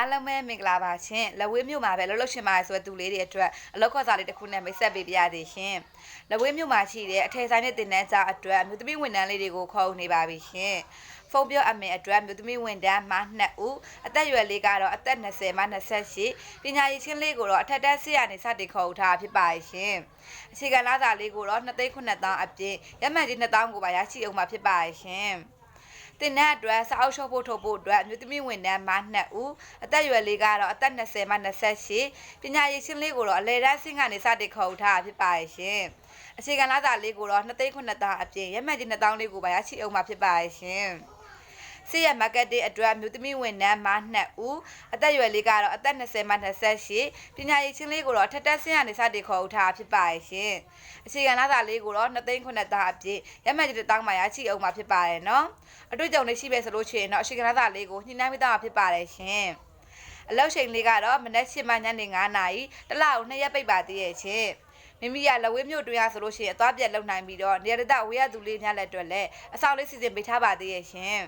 အားလုံးပဲမင်္ဂလာပါရှင်လက်ဝဲမြို့မှာပဲလှုပ်ရှင်ပါဆိုတဲ့သူလေးတွေအတွက်အလောက်ခေါ်စာလေးတစ်ခုနဲ့မိတ်ဆက်ပေးပြရသေးရှင်လက်ဝဲမြို့မှာရှိတဲ့အထည်ဆိုင်တဲ့တင်တန်းကြားအတွက်မြို့သမီးဝန်ထမ်းလေးတွေကိုခေါ်နေပါပြီရှင်ဖုန်းပြောအမေအတွက်မြို့သမီးဝန်ထမ်းမှ2ဦးအသက်အရွယ်လေးကတော့အသက်20မှ28ပညာရေးချင်းလေးကိုတော့အထက်တန်းဆေးရနေစတင်ခေါ်ထားဖြစ်ပါရှင်အခြေခံလစာလေးကိုတော့2,900,000အပြင်ရမှန်ကြီး2,000ကိုပါရရှိအောင်မှာဖြစ်ပါရှင်တင်တဲ့အတွက်စာအုပ်ချုပ်ဖို့ထုတ်ဖို့အတွက်မြို့သမီးဝန်ထမ်းမှ2ဦးအသက်အရွယ်လေးကတော့အသက်20မှ28ပညာရေးချင်းလေးကိုတော့အလဲတန်းဆင်းကနေစတင်ခေါ်ထားဖြစ်ပါရဲ့ရှင်အခြေခံလစာလေးကိုတော့2,900,000အပြင်ရမှန်ကြီး2,000လေးကိုပါရရှိအောင်မှာဖြစ်ပါရဲ့ရှင်စီရမာကတ်တေးအတွက်မြို့သမီးဝန်ထမ်းမှ2ဦးအသက်အရွယ်လေးကတော့အသက်20မှ28ပညာရေးချင်းလေးကိုတော့ထက်တက်ဆင်းရနေစတင်ခေါ်ထားဖြစ်ပါရဲ့ရှင်အခြေခံလစာလေးကိုတော့2,900,000အပြင်ရမှန်ကြီး1,000မှရရှိအောင်မှာဖြစ်ပါရဲ့နော်အတွေ့အကြုံလေးရှိပဲဆိုလို့ရှိရင်တော့အခြေခံလစာလေးကိုညှိနှိုင်းပြီးသားဖြစ်ပါတယ်ရှင်အလောက်ချိန်လေးကတော့မနက်7:00မှညနေ9:00နာရီတစ်လကို2ရက်ပိတ်ပါသေးရဲ့ရှင်မိမိရလက်ဝဲမြို့တွင်ရဆိုလို့ရှိရင်အသွားပြက်လုံနိုင်ပြီးတော့နေရတဲ့ဝေးရသူလေးများလက်အတွက်လည်းအဆောင်လေးစီစဉ်ပေးထားပါသေးရဲ့ရှင်